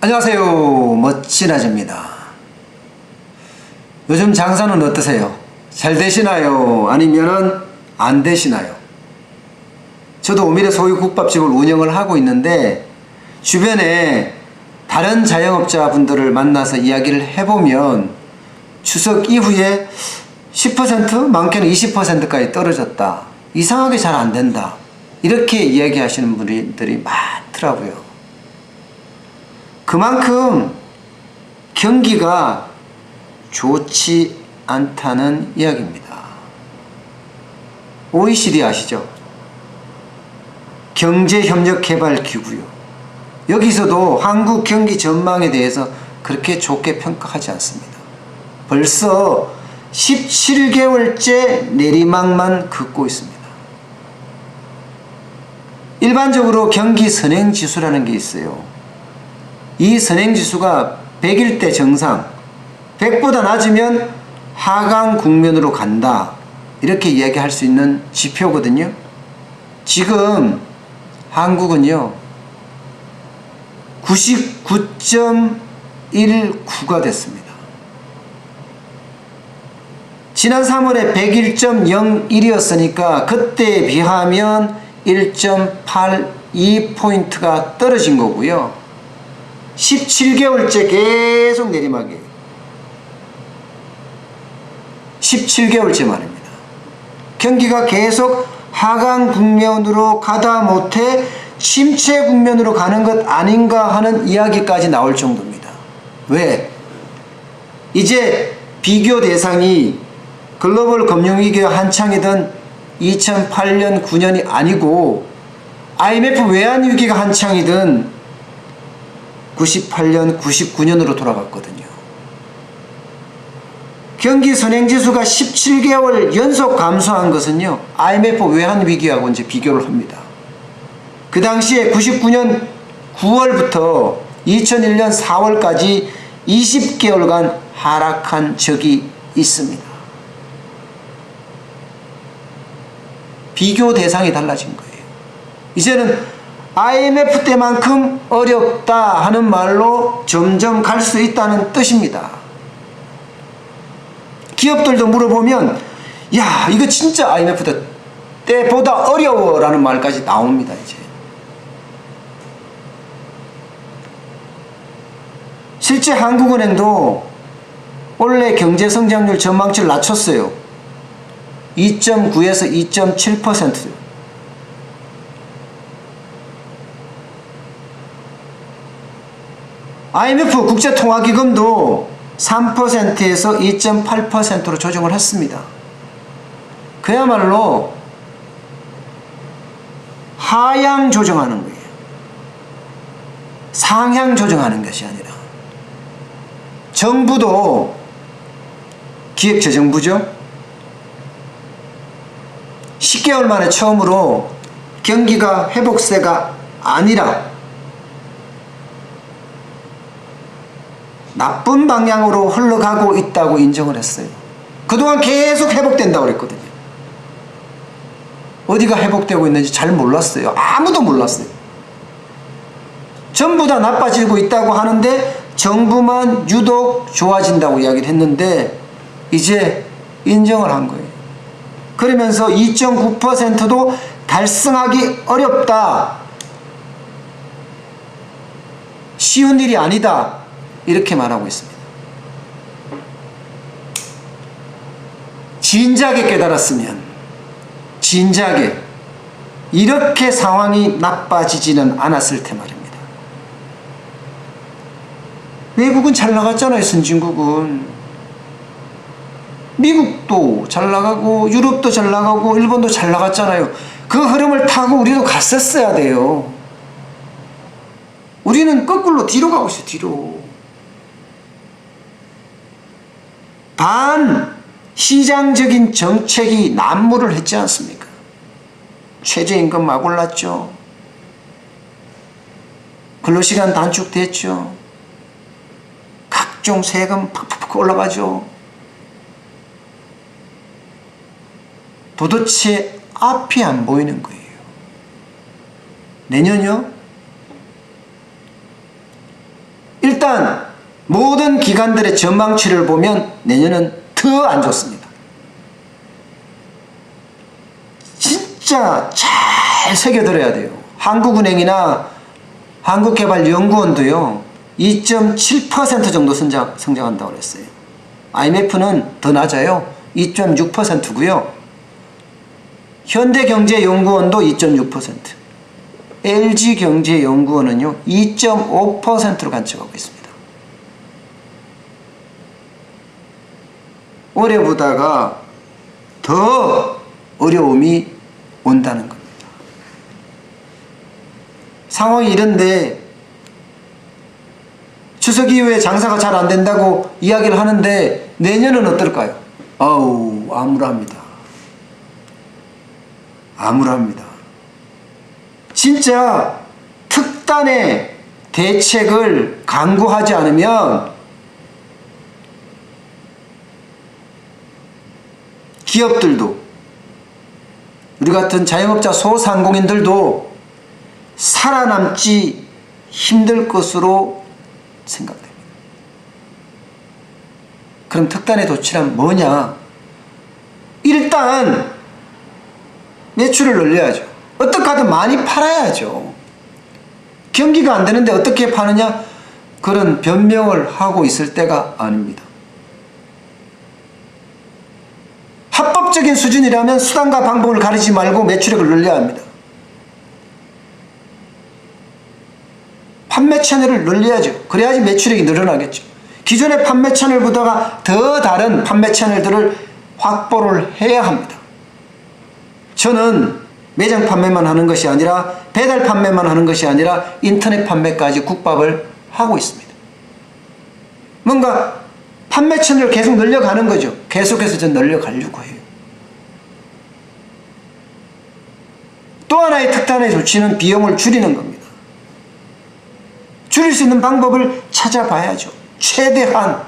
안녕하세요. 멋진 아재입니다. 요즘 장사는 어떠세요? 잘 되시나요? 아니면은 안 되시나요? 저도 오미래 소유국밥집을 운영을 하고 있는데 주변에 다른 자영업자분들을 만나서 이야기를 해보면 추석 이후에 10% 많게는 20%까지 떨어졌다. 이상하게 잘 안 된다. 이렇게 이야기하시는 분들이 많더라고요. 그만큼 경기가 좋지 않다는 이야기입니다. OECD 아시죠? 경제협력개발기구요. 여기서도 한국 경기 전망에 대해서 그렇게 좋게 평가하지 않습니다. 벌써 17개월째 내리막만 긋고 있습니다. 일반적으로 경기 선행지수라는 게 있어요. 이 선행지수가 100일 때 정상, 100보다 낮으면 하강 국면으로 간다. 이렇게 이야기할 수 있는 지표거든요. 지금 한국은요 99.19가 됐습니다. 지난 3월에 101.01이었으니까 그때에 비하면 1.82포인트가 떨어진 거고요. 17개월째 계속 내리막이에요. 17개월째 말입니다. 경기가 계속 하강 국면으로 가다 못해 침체 국면으로 가는 것 아닌가 하는 이야기까지 나올 정도입니다. 왜? 이제 비교 대상이 글로벌 금융위기가 한창이던 2008년 9년이 아니고 IMF 외환위기가 한창이던 98년 99년으로 돌아갔거든요. 경기 선행지수가 17개월 연속 감소한 것은요 IMF 외환위기하고 이제 비교를 합니다. 그 당시에 99년 9월부터 2001년 4월까지 20개월간 하락한 적이 있습니다. 비교 대상이 달라진 거예요. 이제는 IMF 때만큼 어렵다 하는 말로 점점 갈 수 있다는 뜻입니다. 기업들도 물어보면 야 이거 진짜 IMF 때보다 어려워 라는 말까지 나옵니다. 이제 실제 한국은행도 올해 경제성장률 전망치를 낮췄어요. 2.9에서 2.7%. IMF 국제통화기금도 3%에서 2.8%로 조정을 했습니다. 그야말로 하향 조정하는 거예요. 상향 조정하는 것이 아니라. 정부도 기획재정부죠. 10개월 만에 처음으로 경기가 회복세가 아니라 나쁜 방향으로 흘러가고 있다고 인정을 했어요. 그동안 계속 회복된다고 그랬거든요. 어디가 회복되고 있는지 잘 몰랐어요. 아무도 몰랐어요. 전부 다 나빠지고 있다고 하는데 정부만 유독 좋아진다고 이야기를 했는데 이제 인정을 한 거예요. 그러면서 2.9%도 달성하기 어렵다. 쉬운 일이 아니다. 이렇게 말하고 있습니다. 진작에 깨달았으면 진작에 이렇게 상황이 나빠지지는 않았을 테 말입니다. 외국은 잘 나갔잖아요. 선진국은. 미국도 잘 나가고 유럽도 잘 나가고 일본도 잘 나갔잖아요. 그 흐름을 타고 우리도 갔었어야 돼요. 우리는 거꾸로 뒤로 가고 있어요. 뒤로. 반시장적인 정책이 난무를 했지 않습니까? 최저임금 막 올랐죠. 근로시간 단축됐죠. 각종 세금 팍팍 올라가죠. 도대체 앞이 안 보이는 거예요. 내년요? 일단 모든 기관들의 전망치를 보면 내년은 더 안 좋습니다. 진짜 잘 새겨들어야 돼요. 한국은행이나 한국개발연구원도요 2.7% 정도 성장한다고 그랬어요. IMF는 더 낮아요. 2.6%고요. 현대경제연구원도 2.6%, LG경제연구원은요 2.5%로 관측하고 있습니다. 올해보다가 더 어려움이 온다는 겁니다. 상황이 이런데 추석 이후에 장사가 잘 안 된다고 이야기를 하는데 내년은 어떨까요? 아우, 암울합니다. 암울합니다. 진짜 특단의 대책을 강구하지 않으면 기업들도 우리 같은 자영업자 소상공인들도 살아남지 힘들 것으로 생각됩니다. 그럼 특단의 조치란 뭐냐? 일단 매출을 늘려야죠. 어떻게 하든 많이 팔아야죠. 경기가 안 되는데 어떻게 파느냐? 그런 변명을 하고 있을 때가 아닙니다. 합법적인 수준이라면 수단과 방법을 가리지 말고 매출액을 늘려야 합니다. 판매 채널을 늘려야죠. 그래야지 매출액이 늘어나겠죠. 기존의 판매 채널보다가 더 다른 판매 채널들을 확보를 해야 합니다. 저는 매장 판매만 하는 것이 아니라 배달 판매만 하는 것이 아니라 인터넷 판매까지 국밥을 하고 있습니다. 뭔가 판매 채널을 계속 늘려가는 거죠. 계속해서 전 늘려가려고 해요. 또 하나의 특단의 조치는 비용을 줄이는 겁니다. 줄일 수 있는 방법을 찾아봐야죠. 최대한.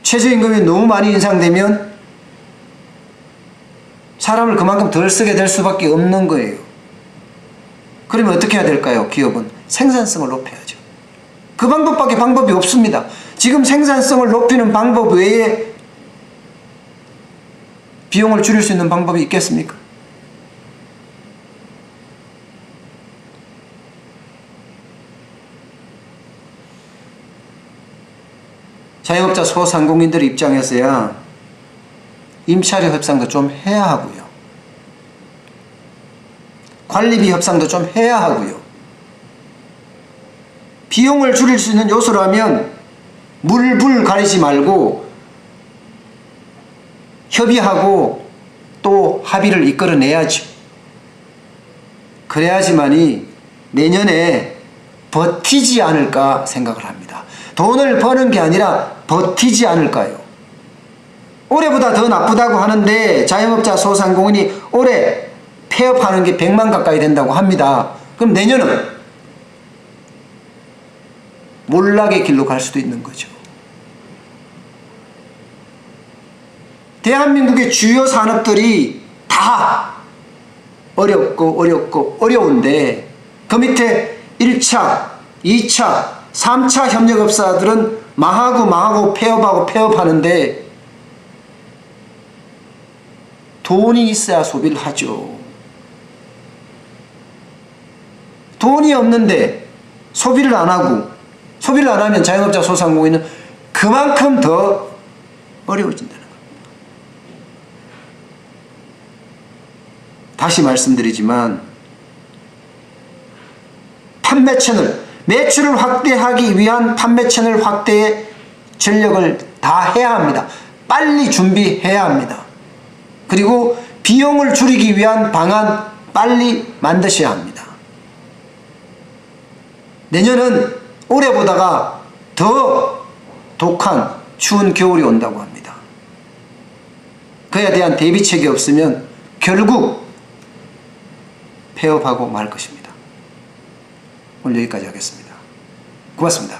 최저임금이 너무 많이 인상되면 사람을 그만큼 덜 쓰게 될 수밖에 없는 거예요. 그러면 어떻게 해야 될까요? 기업은 생산성을 높여야죠. 그 방법밖에 방법이 없습니다. 지금 생산성을 높이는 방법 외에 비용을 줄일 수 있는 방법이 있겠습니까? 자영업자 소상공인들 입장에서야 임차료 협상도 좀 해야 하고요. 관리비 협상도 좀 해야 하고요. 비용을 줄일 수 있는 요소라면 물불 가리지 말고 협의하고 또 합의를 이끌어내야죠. 그래야지만이 내년에 버티지 않을까 생각을 합니다. 돈을 버는 게 아니라 버티지 않을까요? 올해보다 더 나쁘다고 하는데 자영업자 소상공인이 올해 폐업하는 게 100만 가까이 된다고 합니다. 그럼 내년은 몰락의 길로 갈 수도 있는 거죠. 대한민국의 주요 산업들이 다 어렵고 어려운데 그 밑에 1차, 2차, 3차 협력업사들은 망하고 폐업하는데 돈이 있어야 소비를 하죠. 돈이 없는데 소비를 안 하면 자영업자 소상공인은 그만큼 더 어려워진다는 겁니다. 다시 말씀드리지만 판매 채널, 매출을 확대하기 위한 판매 채널 확대에 전력을 다해야 합니다. 빨리 준비해야 합니다. 그리고 비용을 줄이기 위한 방안 빨리 만드셔야 합니다. 내년은 올해보다가 더 독한 추운 겨울이 온다고 합니다. 그에 대한 대비책이 없으면 결국 폐업하고 말 것입니다. 오늘 여기까지 하겠습니다. 고맙습니다.